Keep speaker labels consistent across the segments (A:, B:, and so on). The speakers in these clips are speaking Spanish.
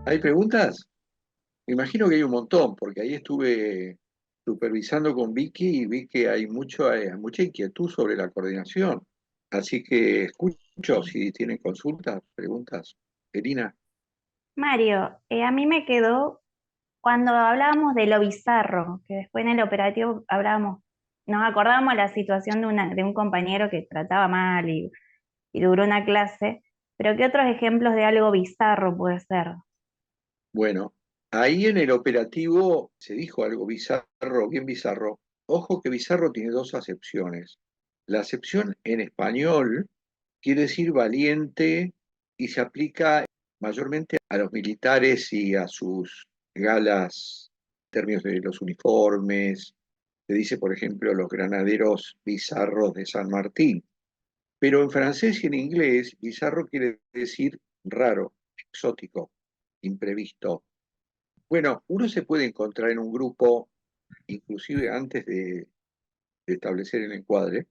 A: ¿Hay preguntas? Me imagino que hay un montón, porque ahí estuve supervisando con Vicky y vi que hay mucha inquietud sobre la coordinación. Así que escucho si tienen consultas, preguntas. Elina,
B: Mario, a mí me quedó cuando hablábamos de lo bizarro, que después en el operativo hablábamos, nos acordábamos la situación de un compañero que trataba mal y duró una clase, pero ¿qué otros ejemplos de algo bizarro puede ser?
A: bueno, ahí en el operativo se dijo algo bizarro, bien bizarro. Ojo que bizarro tiene dos acepciones. La acepción en español quiere decir valiente y se aplica mayormente a los militares y a sus galas, en términos de los uniformes. Se dice, por ejemplo, los granaderos bizarros de San Martín. Pero en francés y en inglés, bizarro quiere decir raro, exótico, imprevisto. Bueno, uno se puede encontrar en un grupo, inclusive antes de establecer el encuadre,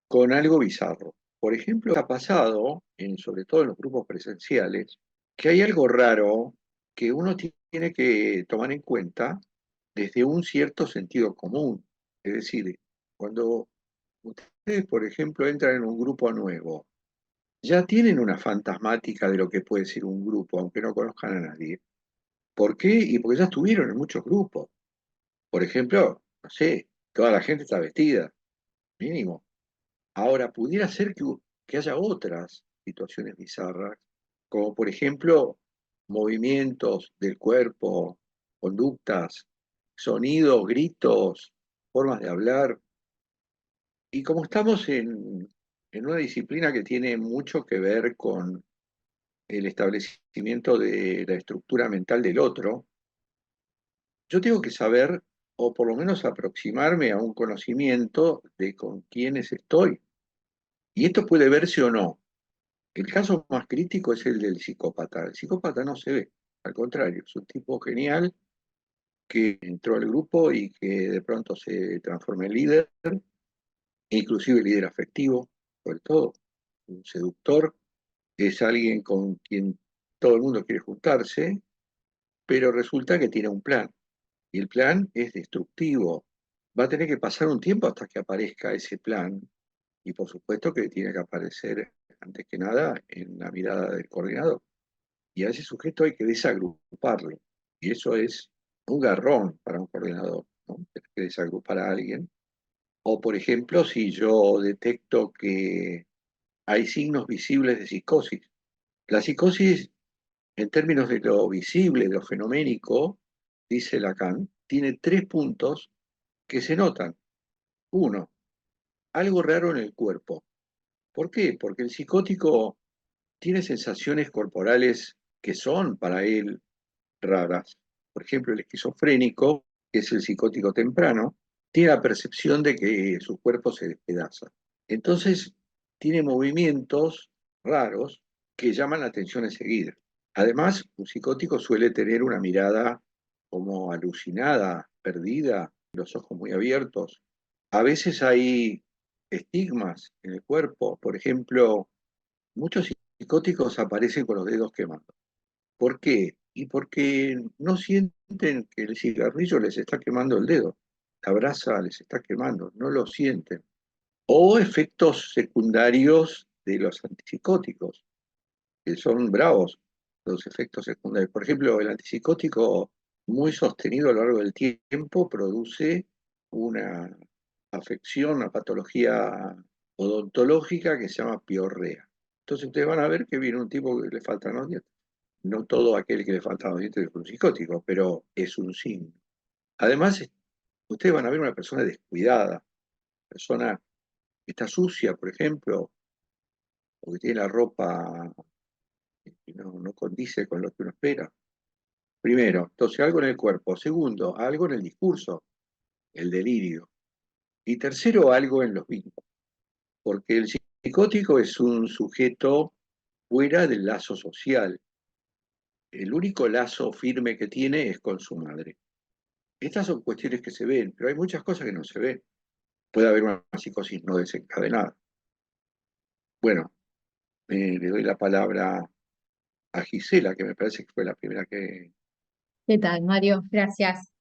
A: con algo bizarro. Por ejemplo, ha pasado, sobre todo en los grupos presenciales, que hay algo raro que uno tiene que tomar en cuenta desde un cierto sentido común. Es decir, cuando ustedes, por ejemplo, entran en un grupo nuevo, ya tienen una fantasmática de lo que puede ser un grupo, aunque no conozcan a nadie. ¿Por qué? Y porque ya estuvieron en muchos grupos. Por ejemplo, no sé, toda la gente está vestida, mínimo. Ahora, pudiera ser que haya otras situaciones bizarras, como por ejemplo movimientos del cuerpo, conductas, sonidos, gritos, formas de hablar. Y como estamos en una disciplina que tiene mucho que ver con el establecimiento de la estructura mental del otro, yo tengo que saber, o por lo menos aproximarme a un conocimiento de con quiénes estoy. Y esto puede verse o no. El caso más crítico es el del psicópata. El psicópata no se ve, al contrario, es un tipo genial que entró al grupo y que de pronto se transforma en líder, inclusive líder afectivo, sobre todo, un seductor, es alguien con quien todo el mundo quiere juntarse, pero resulta que tiene un plan, y el plan es destructivo. Va a tener que pasar un tiempo hasta que aparezca ese plan, y por supuesto que tiene que aparecer antes que nada en la mirada del coordinador. Y a ese sujeto hay que desagruparlo. Y eso es un garrón para un coordinador, ¿no? Tener que desagrupar a alguien. O, por ejemplo, si yo detecto que hay signos visibles de psicosis. La psicosis, en términos de lo visible, de lo fenoménico, dice Lacan, tiene tres puntos que se notan. Uno, algo raro en el cuerpo. ¿Por qué? Porque el psicótico tiene sensaciones corporales que son para él raras. Por ejemplo, el esquizofrénico, que es el psicótico temprano, tiene la percepción de que su cuerpo se despedaza. Entonces, tiene movimientos raros que llaman la atención enseguida. Además, un psicótico suele tener una mirada como alucinada, perdida, los ojos muy abiertos. A veces hay estigmas en el cuerpo. Por ejemplo, muchos psicóticos aparecen con los dedos quemados. ¿Por qué? Y porque no sienten que el cigarrillo les está quemando el dedo, la brasa les está quemando, no lo sienten. O efectos secundarios de los antipsicóticos, que son bravos los efectos secundarios. Por ejemplo, el antipsicótico muy sostenido a lo largo del tiempo produce una afección, una patología odontológica que se llama piorrea. Entonces ustedes van a ver que viene un tipo que le faltan los dientes. No todo aquel que le faltan los dientes es un psicótico, pero es un signo. Además, ustedes van a ver una persona descuidada, persona que está sucia, por ejemplo, o que tiene la ropa que no condice con lo que uno espera. Primero, entonces algo en el cuerpo. Segundo, algo en el discurso, el delirio. Y tercero, algo en los vínculos. Porque el psicótico es un sujeto fuera del lazo social. El único lazo firme que tiene es con su madre. Estas son cuestiones que se ven, pero hay muchas cosas que no se ven. Puede haber una psicosis no desencadenada. Bueno, le doy la palabra a Gisela, que me parece que fue la primera que...
C: ¿Qué tal, Mario? Gracias.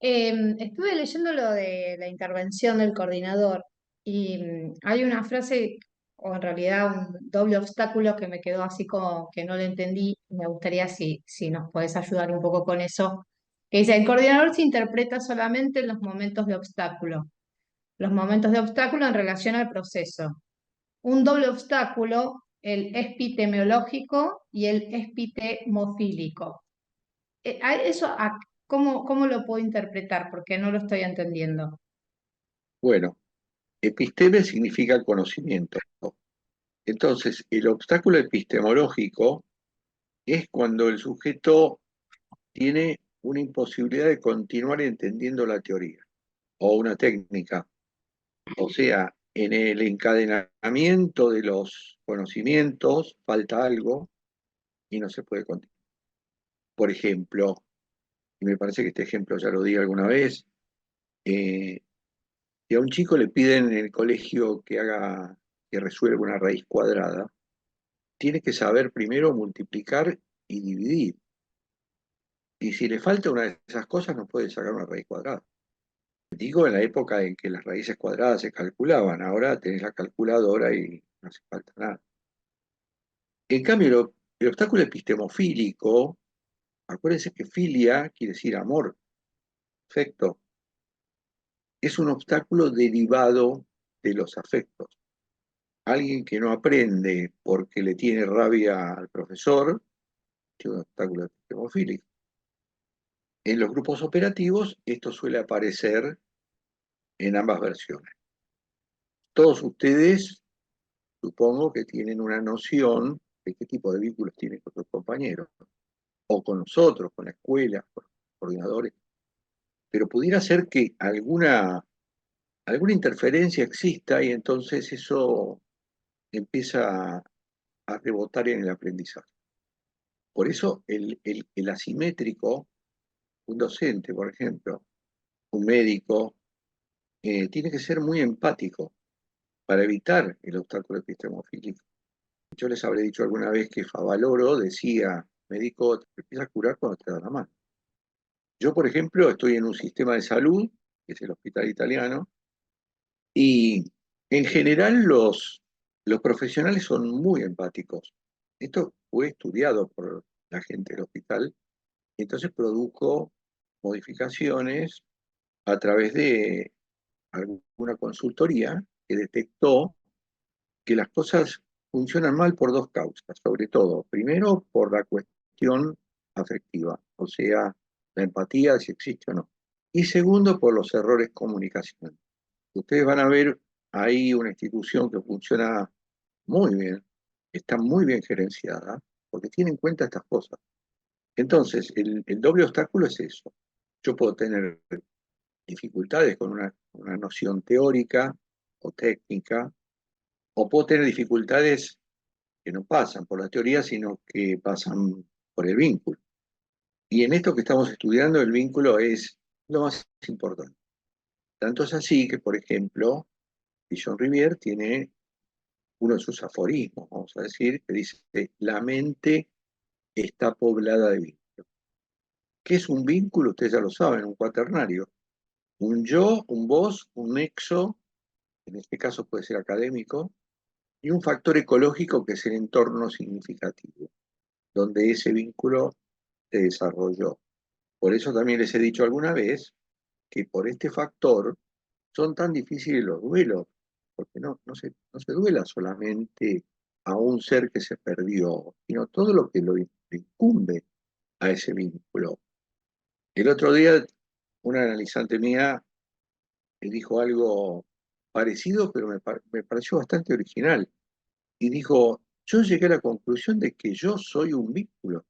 C: Estuve leyendo lo de la intervención del coordinador y hay una frase, o en realidad un doble obstáculo que me quedó así como que no lo entendí. Me gustaría si nos puedes ayudar un poco con eso. Que dice, el coordinador se interpreta solamente en los momentos de obstáculo. Los momentos de obstáculo en relación al proceso. Un doble obstáculo, el epistemológico y el epistemofílico. Eso, ¿cómo lo puedo interpretar? Porque no lo estoy entendiendo.
A: Bueno, episteme significa conocimiento. Entonces, el obstáculo epistemológico es cuando el sujeto tiene una imposibilidad de continuar entendiendo la teoría o una técnica. O sea, en el encadenamiento de los conocimientos falta algo y no se puede continuar. Por ejemplo, y me parece que este ejemplo ya lo di alguna vez, si a un chico le piden en el colegio que resuelva una raíz cuadrada, tiene que saber primero multiplicar y dividir. Y si le falta una de esas cosas, no puede sacar una raíz cuadrada. Digo en la época en que las raíces cuadradas se calculaban, ahora tenés la calculadora y no hace falta nada. En cambio, el obstáculo epistemofílico, acuérdense que filia quiere decir amor, afecto, es un obstáculo derivado de los afectos. Alguien que no aprende porque le tiene rabia al profesor, tiene un obstáculo epistemofílico. En los grupos operativos, esto suele aparecer en ambas versiones. Todos ustedes, supongo que tienen una noción de qué tipo de vínculos tienen con sus compañeros, o con nosotros, con la escuela, con los coordinadores, pero pudiera ser que alguna interferencia exista y entonces eso empieza a rebotar en el aprendizaje. Por eso el asimétrico, un docente, por ejemplo, un médico, tiene que ser muy empático para evitar el obstáculo epistemofílico. Yo les habré dicho alguna vez que Favaloro decía, médico, te empieza a curar cuando te da la mano. Yo, por ejemplo, estoy en un sistema de salud, que es el hospital italiano, y en general los profesionales son muy empáticos. Esto fue estudiado por la gente del hospital, y entonces produjo modificaciones a través de alguna consultoría que detectó que las cosas funcionan mal por dos causas, sobre todo. Primero, por la cuestión afectiva, o sea, la empatía, si existe o no. Y segundo, por los errores comunicacionales. Ustedes van a ver ahí una institución que funciona muy bien, está muy bien gerenciada, porque tiene en cuenta estas cosas. Entonces, el doble obstáculo es eso. Yo puedo tener dificultades con una noción teórica o técnica, o puedo tener dificultades que no pasan por la teoría, sino que pasan por el vínculo. Y en esto que estamos estudiando, el vínculo es lo más importante. Tanto es así que, por ejemplo, John Rivière tiene uno de sus aforismos, vamos a decir, que dice, la mente está poblada de vínculos. ¿Qué es un vínculo? Ustedes ya lo saben, un cuaternario. Un yo, un vos, un nexo, en este caso puede ser académico, y un factor ecológico que es el entorno significativo, donde ese vínculo se desarrolló. Por eso también les he dicho alguna vez que por este factor son tan difíciles los duelos, porque no se duela solamente a un ser que se perdió, sino todo lo que lo incumbe a ese vínculo. El otro día, una analizante mía me dijo algo parecido, pero me pareció bastante original. Y dijo, yo llegué a la conclusión de que yo soy un vínculo,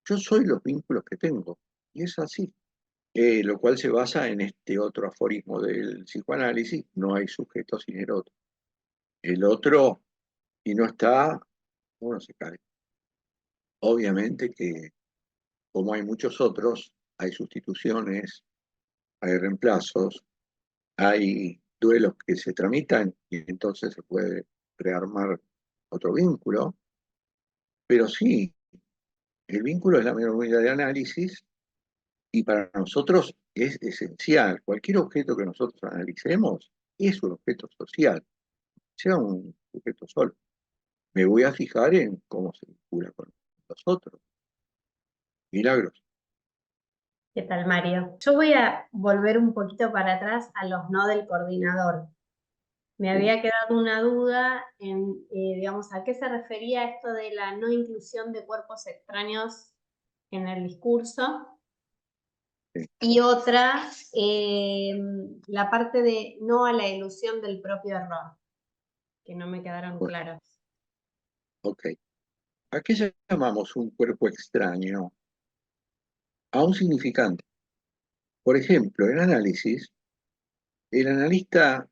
A: yo soy los vínculos que tengo. Y es así. Lo cual se basa en este otro aforismo del psicoanálisis, no hay sujeto sin el otro. El otro, si no está, uno se cae. Obviamente que, como hay muchos otros, hay sustituciones, hay reemplazos, hay duelos que se tramitan y entonces se puede rearmar otro vínculo, pero sí, el vínculo es la memoria de análisis y para nosotros es esencial. Cualquier objeto que nosotros analicemos es un objeto social, sea un objeto solo. Me voy a fijar en cómo se vincula con los otros. Milagros.
D: ¿Qué tal, Mario? Yo voy a volver un poquito para atrás a los no del coordinador. Me había quedado una duda en, digamos, a qué se refería esto de la no inclusión de cuerpos extraños en el discurso.
A: Sí.
D: Y otra, la parte de no a la ilusión del propio error, que no me quedaron
A: Bueno,
D: claros.
A: ok. ¿A qué llamamos un cuerpo extraño? A un significante. Por ejemplo, en análisis, el analista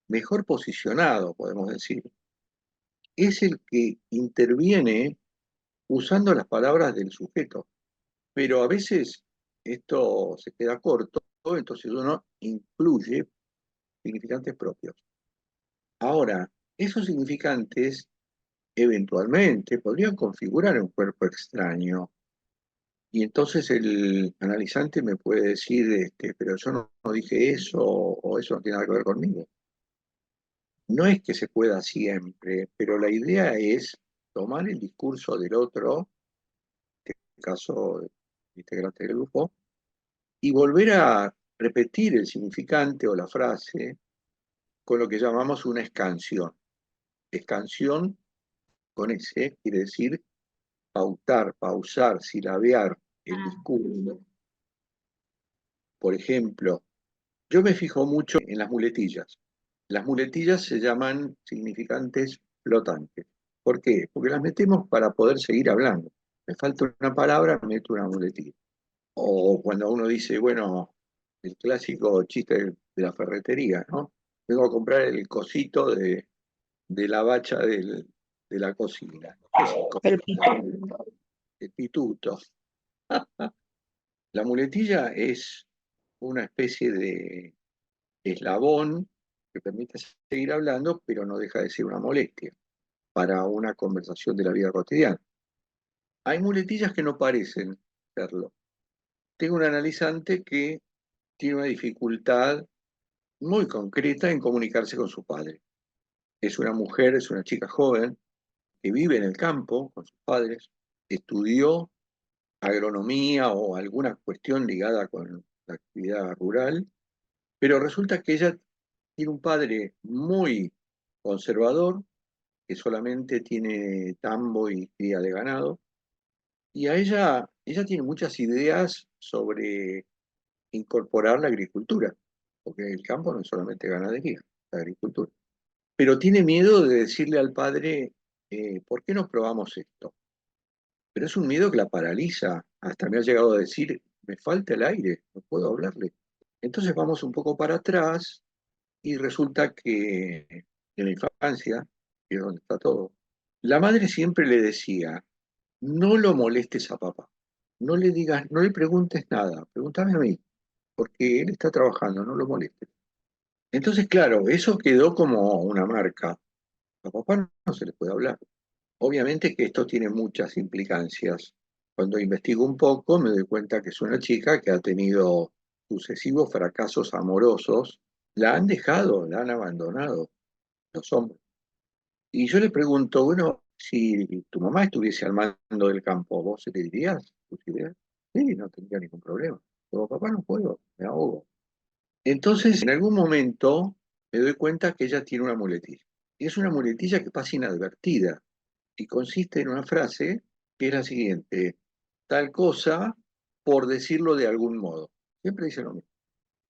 A: mejor posicionado, podemos decir, es el que interviene usando las palabras del sujeto. Pero a veces esto se queda corto, entonces uno incluye significantes propios. Ahora, esos significantes eventualmente podrían configurar un cuerpo extraño. Y entonces el analizante me puede decir, pero yo no dije eso o eso no tiene nada que ver conmigo. No es que se pueda siempre, pero la idea es tomar el discurso del otro, en este caso, integrante del grupo, y volver a repetir el significante o la frase con lo que llamamos una escansión. Escansión con S quiere decir pautar, pausar, silabear el discurso. Por ejemplo, yo me fijo mucho en las muletillas. Las muletillas se llaman significantes flotantes. ¿Por qué? Porque las metemos para poder seguir hablando. Me falta una palabra, meto una muletilla. O cuando uno dice, bueno, el clásico chiste de la ferretería, ¿no? Vengo a comprar el cosito de la bacha de la cocina. ¿Qué es el
B: El
A: cosito?
B: pituto.
A: El pituto. La muletilla es una especie de eslabón que permite seguir hablando, pero no deja de ser una molestia para una conversación de la vida cotidiana. Hay muletillas que no parecen serlo. Tengo un analizante que tiene una dificultad muy concreta en comunicarse con su padre. Es una mujer, es una chica joven que vive en el campo con sus padres, estudió agronomía o alguna cuestión ligada con la actividad rural, pero resulta que ella tiene un padre muy conservador, que solamente tiene tambo y cría de ganado, y ella tiene muchas ideas sobre incorporar la agricultura, porque el campo no es solamente ganadería, la agricultura. Pero tiene miedo de decirle al padre, ¿por qué no probamos esto? Pero es un miedo que la paraliza. Hasta me ha llegado a decir, me falta el aire, no puedo hablarle. Entonces vamos un poco para atrás y resulta que en la infancia, que es donde está todo, la madre siempre le decía, no lo molestes a papá, no le digas, no le preguntes nada, pregúntame a mí, porque él está trabajando, no lo molestes. Entonces, claro, eso quedó como una marca. A papá no se le puede hablar. Obviamente que esto tiene muchas implicancias. Cuando investigo un poco me doy cuenta que es una chica que ha tenido sucesivos fracasos amorosos, la han dejado, la han abandonado los hombres. Y yo le pregunto, bueno, si tu mamá estuviese al mando del campo, ¿vos le dirías tus ideas? Sí, no tendría ningún problema. Pero papá no puedo, me ahogo. Entonces, en algún momento me doy cuenta que ella tiene una muletilla. Y es una muletilla que pasa inadvertida y consiste en una frase que es la siguiente, tal cosa por decirlo de algún modo. Siempre dice lo mismo.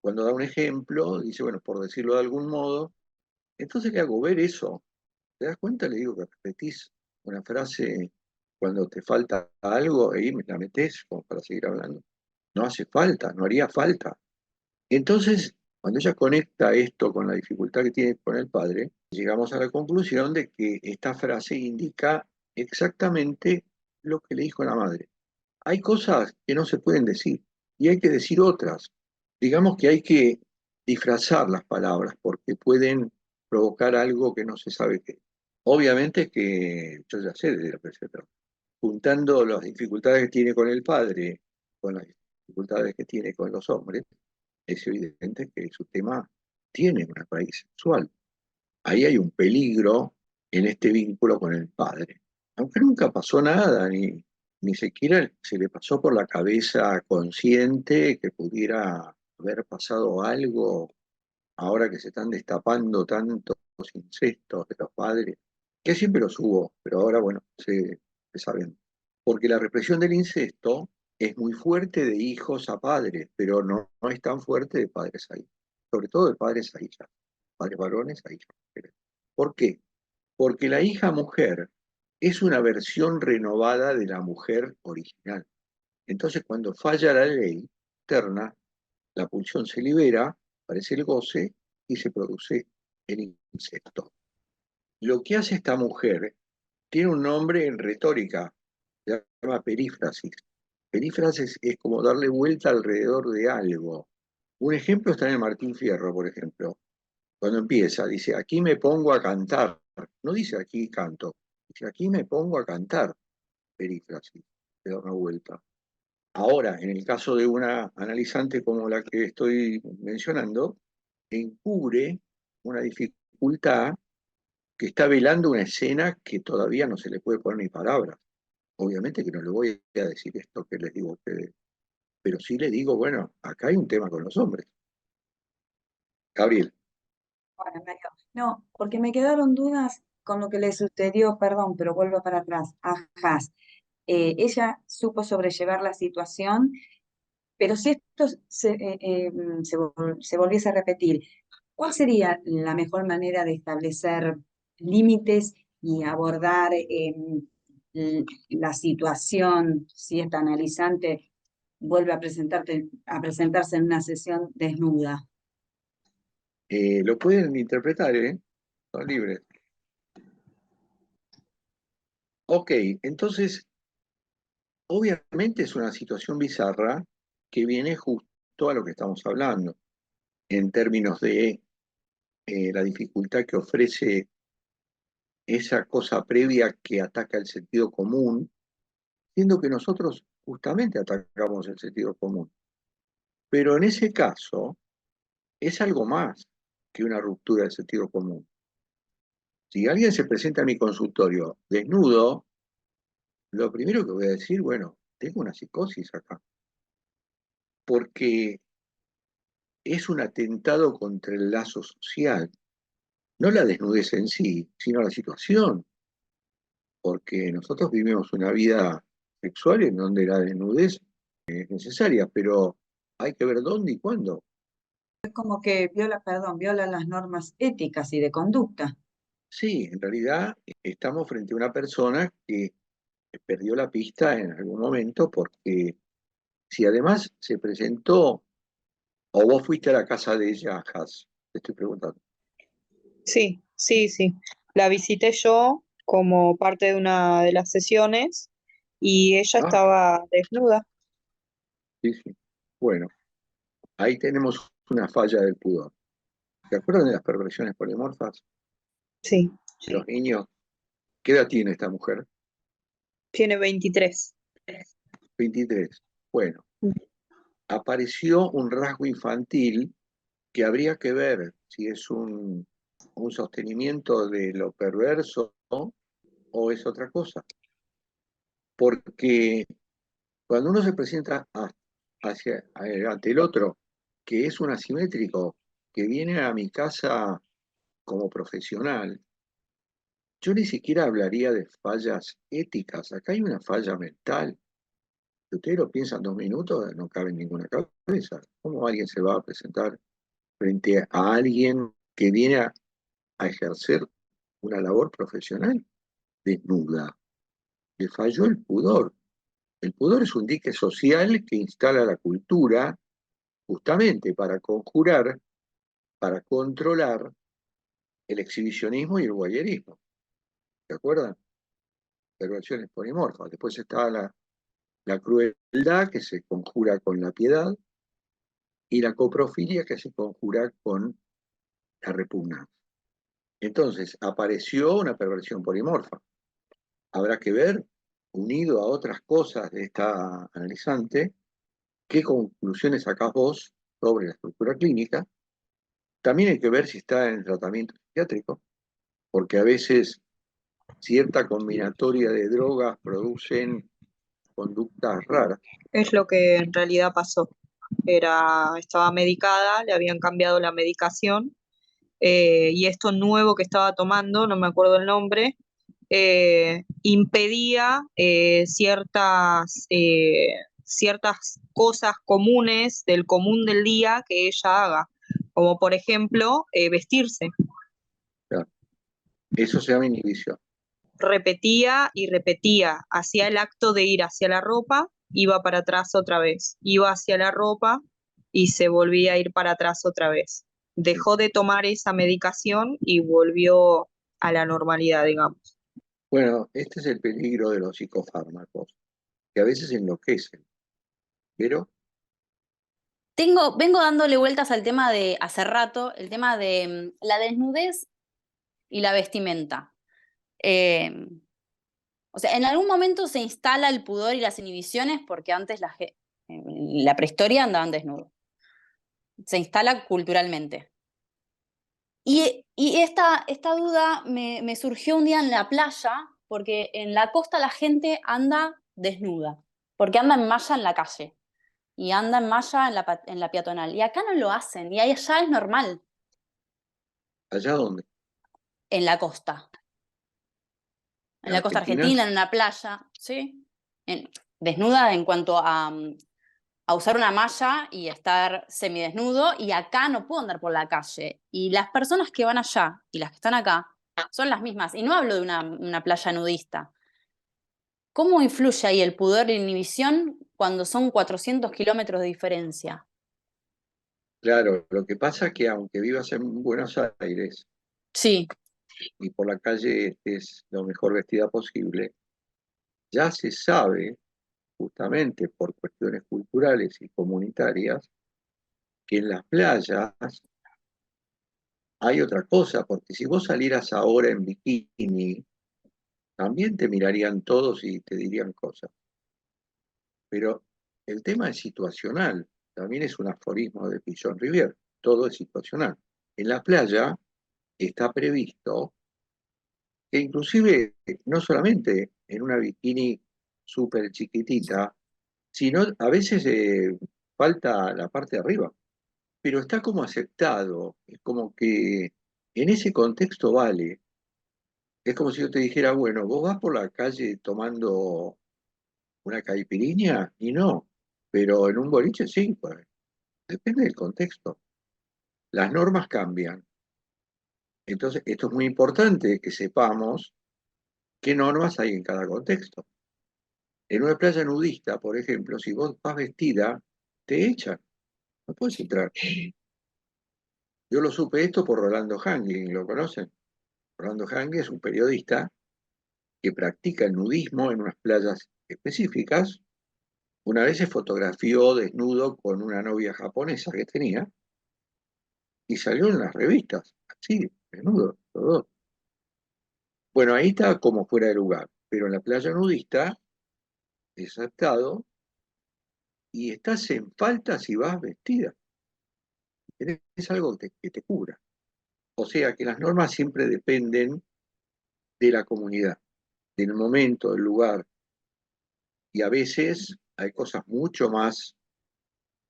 A: Cuando da un ejemplo, dice, bueno, por decirlo de algún modo. Entonces le hago ver eso. ¿Te das cuenta? Le digo que repetís una frase cuando te falta algo, ahí me la metés como para seguir hablando. No hace falta, no haría falta. Entonces, cuando ella conecta esto con la dificultad que tiene con el padre, llegamos a la conclusión de que esta frase indica exactamente lo que le dijo la madre. Hay cosas que no se pueden decir y hay que decir otras. Digamos que hay que disfrazar las palabras porque pueden provocar algo que no se sabe qué. Obviamente que yo ya sé de lo que se trata. juntando las dificultades que tiene con el padre, con las dificultades que tiene con los hombres, es evidente que su tema tiene una raíz sexual. Ahí hay un peligro en este vínculo con el padre. Aunque nunca pasó nada, ni siquiera se le pasó por la cabeza consciente que pudiera haber pasado algo ahora que se están destapando tantos incestos de los padres, que siempre los hubo, pero ahora, bueno, se saben. Porque la represión del incesto es muy fuerte de hijos a padres, pero no es tan fuerte de padres a hijos, sobre todo de padres a hijas, padres varones a hijas mujeres. ¿Por qué? Porque la hija mujer es una versión renovada de la mujer original. Entonces, cuando falla la ley externa, la pulsión se libera, aparece el goce y se produce el incesto. Lo que hace esta mujer tiene un nombre en retórica, se llama perífrasis. Perífrasis es como darle vuelta alrededor de algo. Un ejemplo está en el Martín Fierro, por ejemplo. Cuando empieza, dice, aquí me pongo a cantar. No dice aquí canto, dice, aquí me pongo a cantar. Perífrasis, se da una vuelta. Ahora, en el caso de una analizante como la que estoy mencionando, encubre una dificultad que está velando una escena que todavía no se le puede poner ni palabras. Obviamente que no le voy a decir esto que les digo a ustedes, pero sí les digo, bueno, acá hay un tema con los hombres. Gabriel.
E: Bueno, Mario, no, porque me quedaron dudas con lo que le sucedió, perdón, pero vuelvo para atrás, a Haas. Ella supo sobrellevar la situación, pero si esto se volviese a repetir, ¿cuál sería la mejor manera de establecer límites y abordar la situación si esta analizante vuelve a presentarse en una sesión desnuda?
A: Lo pueden interpretar, ¿eh? Son libres. Ok, entonces, obviamente es una situación bizarra que viene justo a lo que estamos hablando, en términos de la dificultad que ofrece esa cosa previa que ataca el sentido común, siendo que nosotros justamente atacamos el sentido común. Pero en ese caso es algo más que una ruptura del sentido común. Si alguien se presenta a mi consultorio desnudo, lo primero que voy a decir, bueno, tengo una psicosis acá, porque es un atentado contra el lazo social, no la desnudez en sí, sino la situación, porque nosotros vivimos una vida sexual en donde la desnudez es necesaria, pero hay que ver dónde y cuándo.
E: Es como que viola las normas éticas y de conducta.
A: Sí, en realidad estamos frente a una persona que perdió la pista en algún momento porque si además se presentó o vos fuiste a la casa de ella, Has, te estoy preguntando.
F: Sí, sí, sí. La visité yo como parte de una de las sesiones y ella
A: Ah,
F: estaba desnuda.
A: sí, sí. Bueno, ahí tenemos una falla del pudor. ¿Se acuerdan de las perversiones polimorfas
F: Sí,
A: de los niños? ¿Qué edad tiene esta mujer?
F: tiene 23.
A: 23. Bueno, apareció un rasgo infantil que habría que ver si es un sostenimiento de lo perverso, ¿no? O es otra cosa. Porque cuando uno se presenta ante el otro, que es un asimétrico, que viene a mi casa como profesional, yo ni siquiera hablaría de fallas éticas. Acá hay una falla mental. Si ustedes lo piensan 2 minutos, no cabe en ninguna cabeza. ¿Cómo alguien se va a presentar frente a alguien que viene a ejercer una labor profesional desnuda? Le falló el pudor. El pudor es un dique social que instala la cultura justamente para conjurar, para controlar el exhibicionismo y el voyerismo. ¿Se acuerdan? Perversiones polimorfas. Después está la crueldad que se conjura con la piedad y la coprofilia que se conjura con la repugnancia. Entonces, apareció una perversión polimorfa. Habrá que ver unido a otras cosas de esta analizante, ¿qué conclusiones sacás vos sobre la estructura clínica? También hay que ver si está en tratamiento psiquiátrico, porque a veces cierta combinatoria de drogas producen conductas raras.
F: Es lo que en realidad pasó. Estaba medicada, le habían cambiado la medicación, y esto nuevo que estaba tomando, no me acuerdo el nombre, impedía ciertas cosas comunes del común del día que ella haga, como por ejemplo vestirse.
A: Claro. Eso se llama inhibición.
F: Repetía y repetía, hacía el acto de ir hacia la ropa, iba para atrás otra vez, iba hacia la ropa y se volvía a ir para atrás otra vez. Dejó de tomar esa medicación y volvió a la normalidad, digamos.
A: Bueno, este es el peligro de los psicofármacos, que a veces enloquecen, pero
G: Vengo dándole vueltas al tema de hace rato, el tema de la desnudez y la vestimenta. O sea, en algún momento se instala el pudor y las inhibiciones porque antes en la prehistoria andaban desnudos. Se instala culturalmente. Y esta duda me surgió un día en la playa, porque en la costa la gente anda desnuda, porque anda en malla en la calle y anda en malla en la peatonal. Y acá no lo hacen, y allá es normal,
A: ¿allá dónde?
G: en la costa. En
A: ¿En
G: la costa
A: Argentina?
G: argentina, en una playa, ¿sí? Desnuda en cuanto a usar una malla y estar semidesnudo, y acá no puedo andar por la calle. Y las personas que van allá y las que están acá son las mismas. Y no hablo de una playa nudista. ¿Cómo influye ahí el pudor y la inhibición cuando son 400 kilómetros de diferencia?
A: Claro, lo que pasa es que aunque vivas en Buenos Aires
G: Sí,
A: y por la calle estés lo mejor vestida posible, ya se sabe, justamente por cuestiones culturales y comunitarias, que en las playas hay otra cosa, porque si vos salieras ahora en bikini, también te mirarían todos y te dirían cosas. Pero el tema es situacional, también es un aforismo de Pichon Rivière, todo es situacional. En la playa está previsto que inclusive no solamente en una bikini súper chiquitita, sino a veces falta la parte de arriba, pero está como aceptado, es como que en ese contexto vale. Es como si yo te dijera, bueno, vos vas por la calle tomando una caipirinha y no, pero en un boliche sí, pues, depende del contexto. Las normas cambian. Entonces, esto es muy importante que sepamos qué normas hay en cada contexto. En una playa nudista, por ejemplo, si vos vas vestida, te echan, no puedes entrar. Yo lo supe esto por Rolando Hangling, ¿lo conocen? Rolando Hangling es un periodista que practica el nudismo en unas playas específicas. Una vez se fotografió desnudo con una novia japonesa que tenía y salió en las revistas, así, desnudo, los dos. Bueno, ahí está como fuera de lugar, pero en la playa nudista es aceptado y estás en falta si vas vestida. Es algo que te cubra. O sea que las normas siempre dependen de la comunidad, del momento, del lugar, y a veces hay cosas mucho más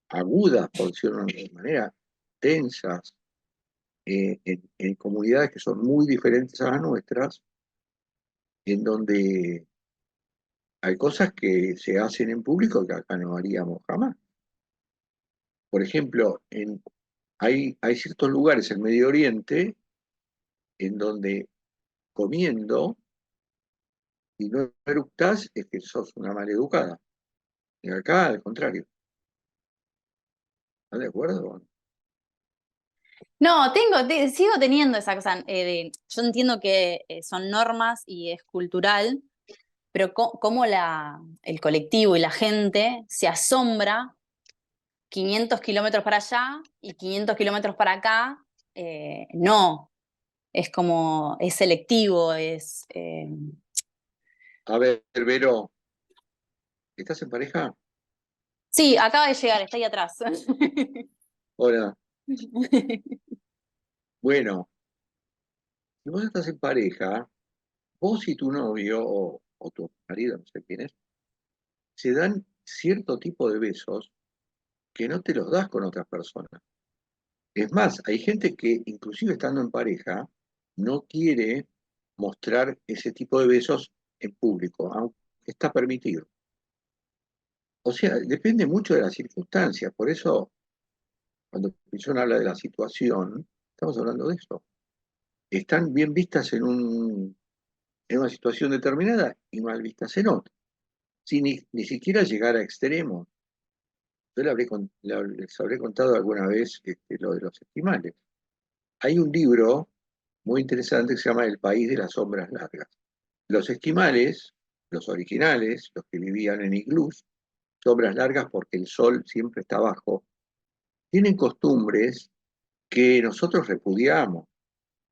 A: agudas, por decirlo de alguna manera, tensas, en comunidades que son muy diferentes a las nuestras, en donde hay cosas que se hacen en público que acá no haríamos jamás. Por ejemplo, hay ciertos lugares en Medio Oriente en donde comiendo y no eructás es que sos una maleducada. Y acá, al contrario. ¿Estás de acuerdo?
G: no, sigo teniendo esa cosa. Yo entiendo que son normas y es cultural, pero cómo el colectivo y la gente se asombra 500 kilómetros para allá y 500 kilómetros para acá. No, es como, es selectivo,
A: A ver, Vero, ¿estás en pareja?
G: Sí, acaba de llegar, está ahí atrás.
A: Hola. Bueno, si vos estás en pareja, vos y tu novio o tu marido, no sé quién es, se dan cierto tipo de besos que no te los das con otras personas. Es más, hay gente que inclusive estando en pareja no quiere mostrar ese tipo de besos en público, aunque está permitido. O sea, depende mucho de las circunstancias. Por eso, cuando Pinzón habla de la situación, estamos hablando de eso. Están bien vistas en una situación determinada y mal vistas en otra, sin ni siquiera llegar a extremos. Yo les habré contado alguna vez lo de los esquimales. Hay un libro muy interesante que se llama El país de las sombras largas. Los esquimales, los originales, los que vivían en iglús, sombras largas porque el sol siempre está abajo, tienen costumbres que nosotros repudiamos.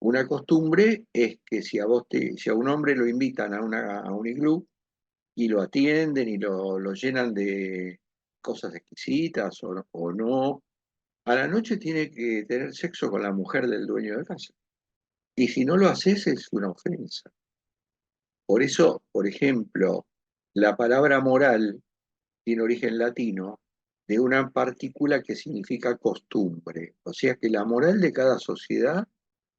A: Una costumbre es que si a un hombre lo invitan a un iglú y lo atienden y lo llenan de cosas exquisitas o no, a la noche tiene que tener sexo con la mujer del dueño de casa. Y si no lo haces es una ofensa. Por eso, por ejemplo, la palabra moral tiene origen latino de una partícula que significa costumbre. O sea que la moral de cada sociedad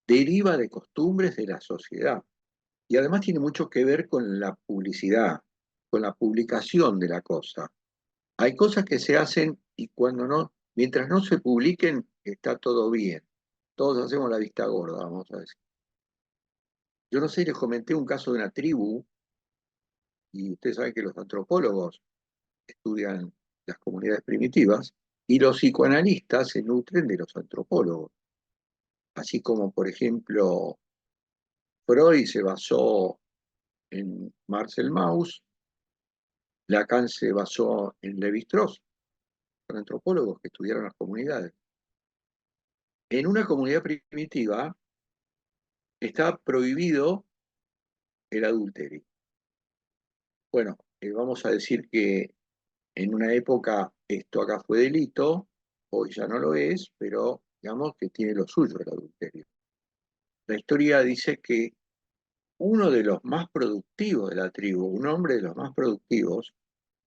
A: deriva de costumbres de la sociedad. Y además tiene mucho que ver con la publicidad, con la publicación de la cosa. Hay cosas que se hacen y cuando no, mientras no se publiquen, está todo bien. Todos hacemos la vista gorda, vamos a decir. Yo no sé, les comenté un caso de una tribu, y ustedes saben que los antropólogos estudian las comunidades primitivas, y los psicoanalistas se nutren de los antropólogos. Así como, por ejemplo, Freud se basó en Marcel Mauss, Lacan se basó en Lévi-Strauss, son antropólogos que estudiaron las comunidades. En una comunidad primitiva está prohibido el adulterio. Bueno, vamos a decir que en una época esto acá fue delito, hoy ya no lo es, pero digamos que tiene lo suyo el adulterio. La historia dice que uno de los más productivos de la tribu, un hombre de los más productivos,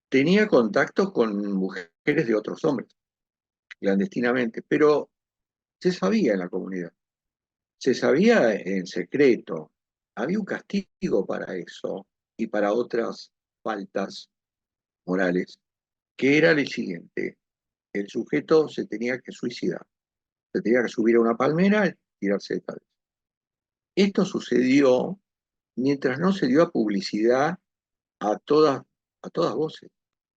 A: tenía contacto con mujeres de otros hombres, clandestinamente, pero se sabía en la comunidad, se sabía en secreto, había un castigo para eso y para otras faltas morales, que era el siguiente: el sujeto se tenía que suicidar, se tenía que subir a una palmera y tirarse de cabeza. Esto sucedió mientras no se dio a publicidad a todas voces.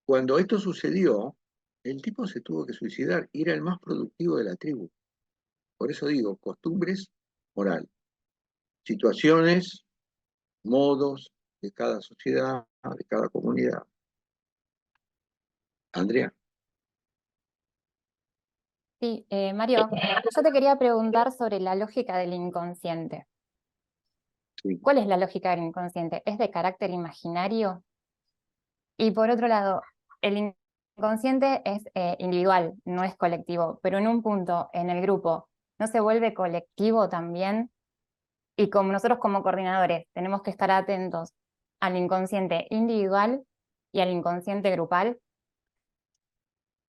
A: Cuando esto sucedió, el tipo se tuvo que suicidar y era el más productivo de la tribu. Por eso digo, costumbres, moral, situaciones, modos de cada sociedad, de cada comunidad. Andrea.
H: Sí, Mario, yo te quería preguntar sobre la lógica del inconsciente.
A: Sí.
H: ¿Cuál es la lógica del inconsciente? ¿Es de carácter imaginario? Y por otro lado, el inconsciente es individual, no es colectivo, pero en un punto, en el grupo, ¿no se vuelve colectivo también? Y como nosotros como coordinadores tenemos que estar atentos al inconsciente individual y al inconsciente grupal.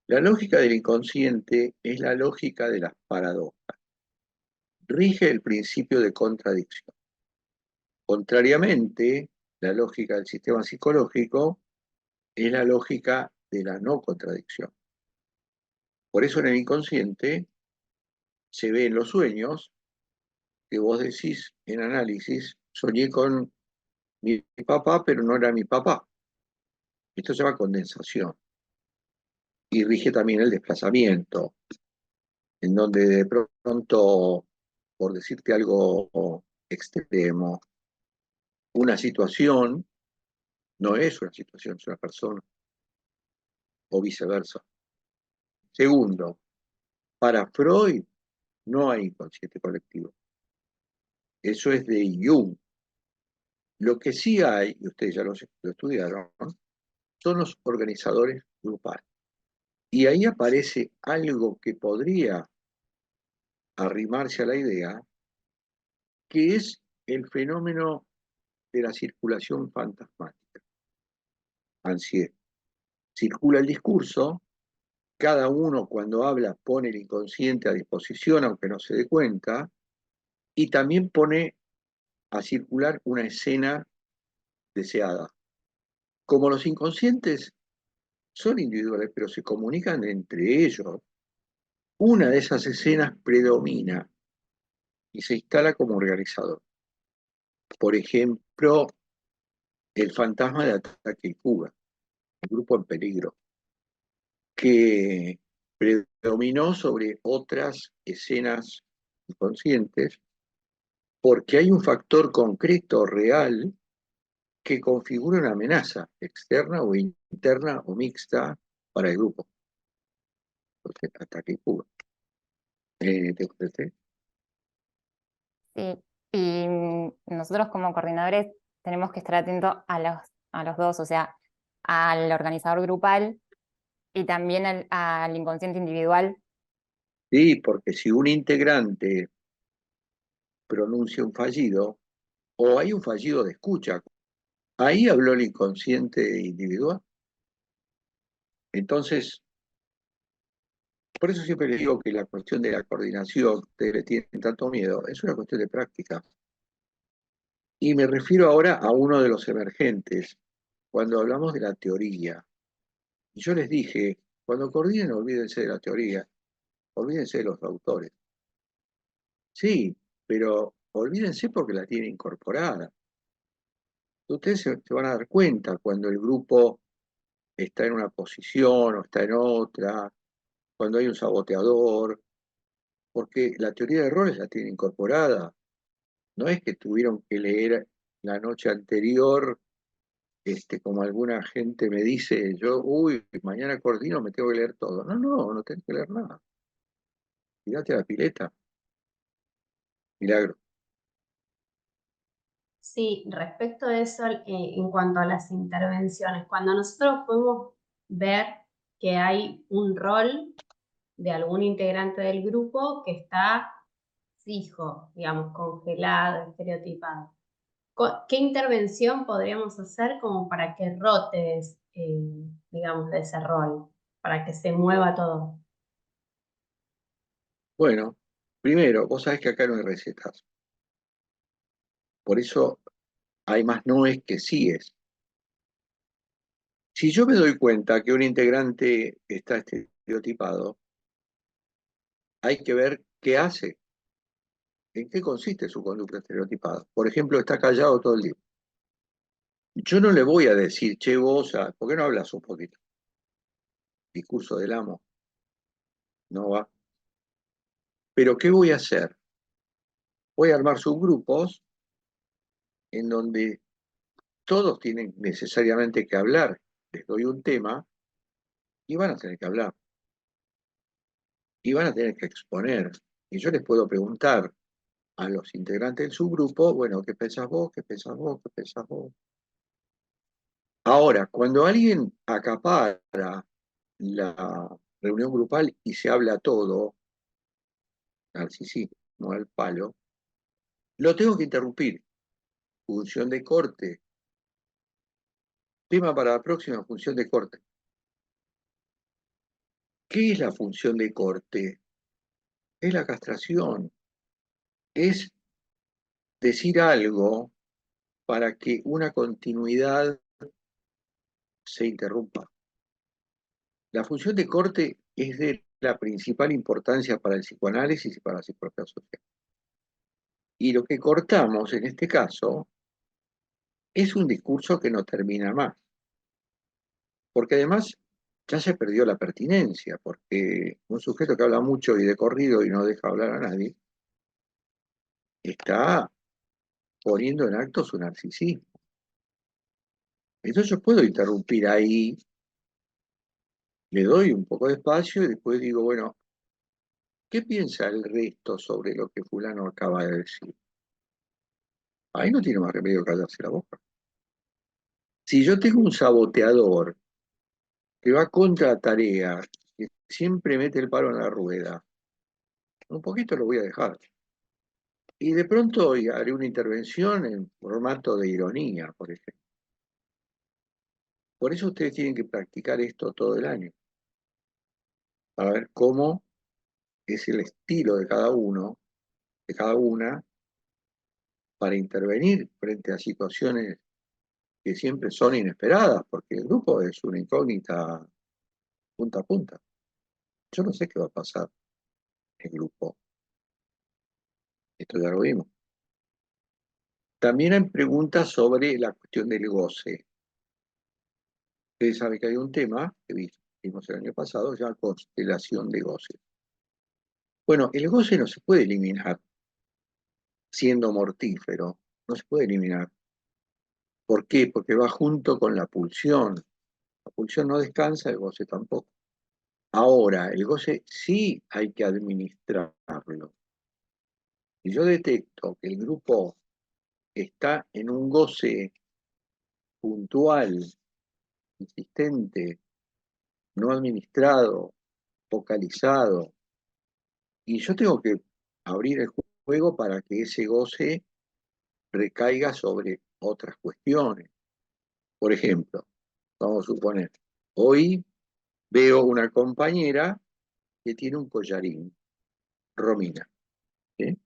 A: La lógica del inconsciente es la lógica de las paradojas. Rige el principio de contradicción. Contrariamente, la lógica del sistema psicológico es la lógica de la no contradicción. Por eso en el inconsciente se ve en los sueños que vos decís en análisis: soñé con mi papá, pero no era mi papá. Esto se llama condensación. Y rige también el desplazamiento, en donde de pronto, por decirte algo extremo, una situación no es una situación, es una persona, o viceversa. Segundo, para Freud no hay inconsciente colectivo. Eso es de Jung. Lo que sí hay, y ustedes ya lo estudiaron, son los organizadores grupales. Y ahí aparece algo que podría arrimarse a la idea, que es el fenómeno de la circulación fantasmática. Ansiedad. Circula el discurso, cada uno cuando habla pone el inconsciente a disposición, aunque no se dé cuenta, y también pone a circular una escena deseada. Como los inconscientes son individuales, pero se comunican entre ellos, una de esas escenas predomina y se instala como organizador. Por ejemplo, el fantasma de ataque y fuga, el grupo en peligro, que predominó sobre otras escenas inconscientes porque hay un factor concreto, real, que configura una amenaza externa o interna o mixta para el grupo. Entonces, ataque y fuga. ¿Te contesté?
H: Sí, y nosotros como coordinadores tenemos que estar atentos a los dos, o sea, al organizador grupal y también al inconsciente individual.
A: Sí, porque si un integrante pronuncia un fallido, o hay un fallido de escucha, ahí habló el inconsciente individual. Entonces, por eso siempre les digo que la cuestión de la coordinación, ustedes le tienen tanto miedo, es una cuestión de práctica. Y me refiero ahora a uno de los emergentes, cuando hablamos de la teoría. Y yo les dije, cuando coordinen, olvídense de la teoría, olvídense de los autores. Sí, pero olvídense porque la tienen incorporada. Ustedes se van a dar cuenta cuando el grupo está en una posición o está en otra, cuando hay un saboteador, porque la teoría de errores la tiene incorporada. No es que tuvieron que leer la noche anterior, como alguna gente me dice, yo, uy, mañana coordino, me tengo que leer todo. No, no, no tenés que leer nada. Tirate a la pileta. Milagro.
D: Sí, respecto a eso, en cuanto a las intervenciones, cuando nosotros podemos ver que hay un rol de algún integrante del grupo que está fijo, digamos, congelado, estereotipado. ¿Qué intervención podríamos hacer como para que rotes, digamos, de ese rol, para que se mueva todo?
A: Bueno, primero, vos sabés que acá no hay recetas. Por eso hay más noes que síes. Si yo me doy cuenta que un integrante está estereotipado, hay que ver qué hace, en qué consiste su conducta estereotipada. Por ejemplo, está callado todo el día. Yo no le voy a decir, che, vos, ¿por qué no hablas un poquito? Discurso del amo, no va. Pero ¿qué voy a hacer? Voy a armar subgrupos en donde todos tienen necesariamente que hablar. Les doy un tema y van a tener que hablar. Y van a tener que exponer. Y yo les puedo preguntar a los integrantes del subgrupo, bueno, ¿qué pensás vos? ¿Qué pensás vos? ¿Qué pensás vos? Ahora, cuando alguien acapara la reunión grupal y se habla todo, narcisismo al palo, lo tengo que interrumpir. Función de corte. Tema para la próxima, función de corte. ¿Qué es la función de corte? Es la castración. Es decir algo para que una continuidad se interrumpa. La función de corte es de la principal importancia para el psicoanálisis y para la psicología social. Y lo que cortamos en este caso es un discurso que no termina más. Porque además ya se perdió la pertinencia, porque un sujeto que habla mucho y de corrido y no deja hablar a nadie, está poniendo en acto su narcisismo. Entonces yo puedo interrumpir ahí, le doy un poco de espacio y después digo, bueno, ¿qué piensa el resto sobre lo que fulano acaba de decir? ahí no tiene más remedio que callarse la boca. Si yo tengo un saboteador que va contra la tarea, que siempre mete el palo en la rueda, un poquito lo voy a dejar. Y de pronto haré una intervención en formato de ironía, por ejemplo. Por eso ustedes tienen que practicar esto todo el año, para ver cómo es el estilo de cada uno, de cada una, para intervenir frente a situaciones que siempre son inesperadas, porque el grupo es una incógnita punta a punta. Yo no sé qué va a pasar en el grupo, esto ya lo vimos. También hay preguntas sobre la cuestión del goce. Ustedes saben que hay un tema que vimos el año pasado, ya constelación de goce. Bueno, el goce no se puede eliminar siendo mortífero, no se puede eliminar. ¿Por qué? Porque va junto con la pulsión. La pulsión no descansa, el goce tampoco. Ahora, el goce sí hay que administrarlo. Si yo detecto que el grupo está en un goce puntual, insistente, no administrado, focalizado, y yo tengo que abrir el juego para que ese goce recaiga sobre otras cuestiones. Por ejemplo, vamos a suponer, hoy veo una compañera que tiene un collarín, Romina. ¿Sí?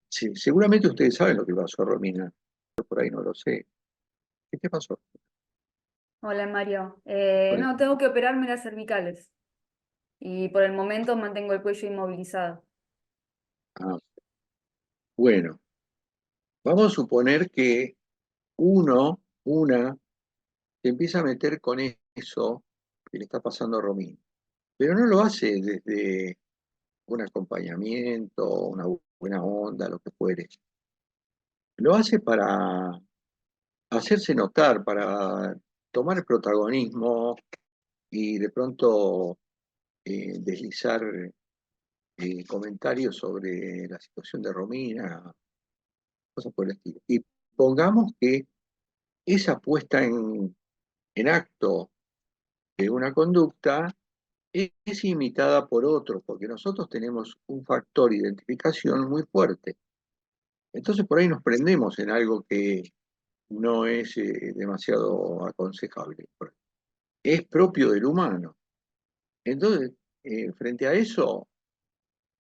A: Sí, seguramente ustedes saben lo que pasó a Romina, yo por ahí no lo sé. ¿Qué te pasó?
I: Hola Mario.
A: Bueno,
I: No, tengo que operarme las cervicales y por el momento mantengo el cuello inmovilizado.
A: ah, bueno, vamos a suponer que una, se empieza a meter con eso que le está pasando a Romina, pero no lo hace desde un acompañamiento, una buena onda, lo que fuere. Lo hace para hacerse notar, para tomar el protagonismo y de pronto deslizar comentarios sobre la situación de Romina, cosas por el estilo. Y pongamos que esa puesta en acto de una conducta es imitada por otros, porque nosotros tenemos un factor de identificación muy fuerte. Entonces por ahí nos prendemos en algo que no es demasiado aconsejable. Es propio del humano. Entonces, frente a eso,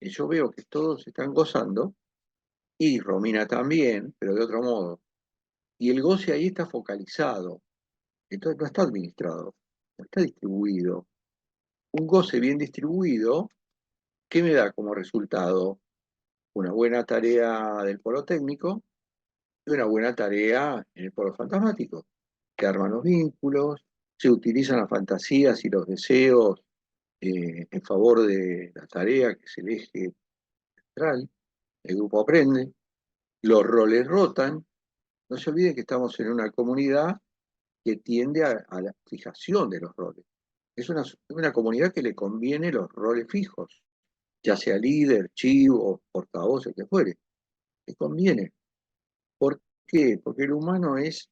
A: yo veo que todos están gozando, y Romina también, pero de otro modo. Y el goce ahí está focalizado, entonces no está administrado, no está distribuido. Un goce bien distribuido, ¿qué me da como resultado? Una buena tarea del polo técnico y una buena tarea en el polo fantasmático. Se arman los vínculos, se utilizan las fantasías y los deseos en favor de la tarea, que es el eje central. El grupo aprende, los roles rotan. No se olviden que estamos en una comunidad que tiende a la fijación de los roles. Es una comunidad que le conviene los roles fijos, ya sea líder, chivo, portavoz, el que fuere. Le conviene. ¿Por qué? Porque el humano es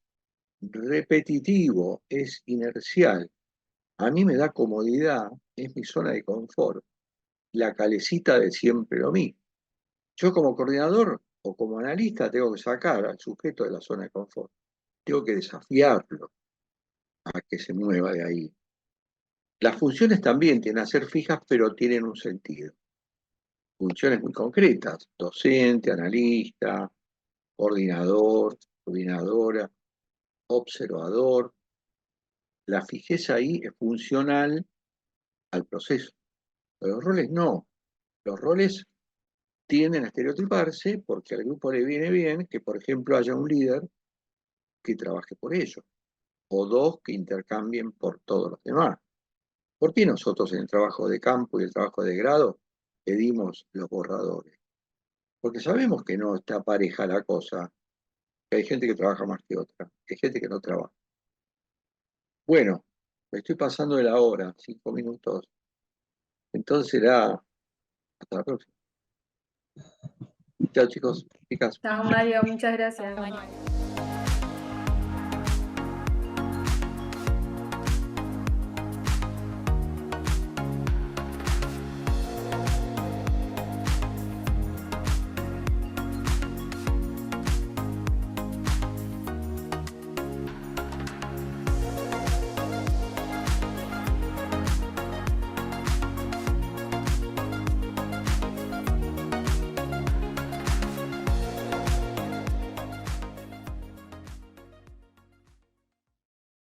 A: repetitivo, es inercial. A mí me da comodidad, es mi zona de confort, la calecita de siempre lo mismo. Yo como coordinador o como analista tengo que sacar al sujeto de la zona de confort, tengo que desafiarlo a que se mueva de ahí. Las funciones también tienen a ser fijas, pero tienen un sentido. Funciones muy concretas, docente, analista, coordinador, coordinadora, observador. La fijeza ahí es funcional al proceso. Pero los roles no. Los roles tienden a estereotiparse porque al grupo le viene bien que, por ejemplo, haya un líder que trabaje por ello, o dos que intercambien por todos los demás. ¿Por qué nosotros en el trabajo de campo y el trabajo de grado pedimos los borradores? Porque sabemos que no está pareja la cosa, que hay gente que trabaja más que otra, que hay gente que no trabaja. Bueno, me estoy pasando de la hora, 5 minutos. Entonces será hasta la próxima. Chao chicos, chicas.
I: Chao, Mario, muchas gracias.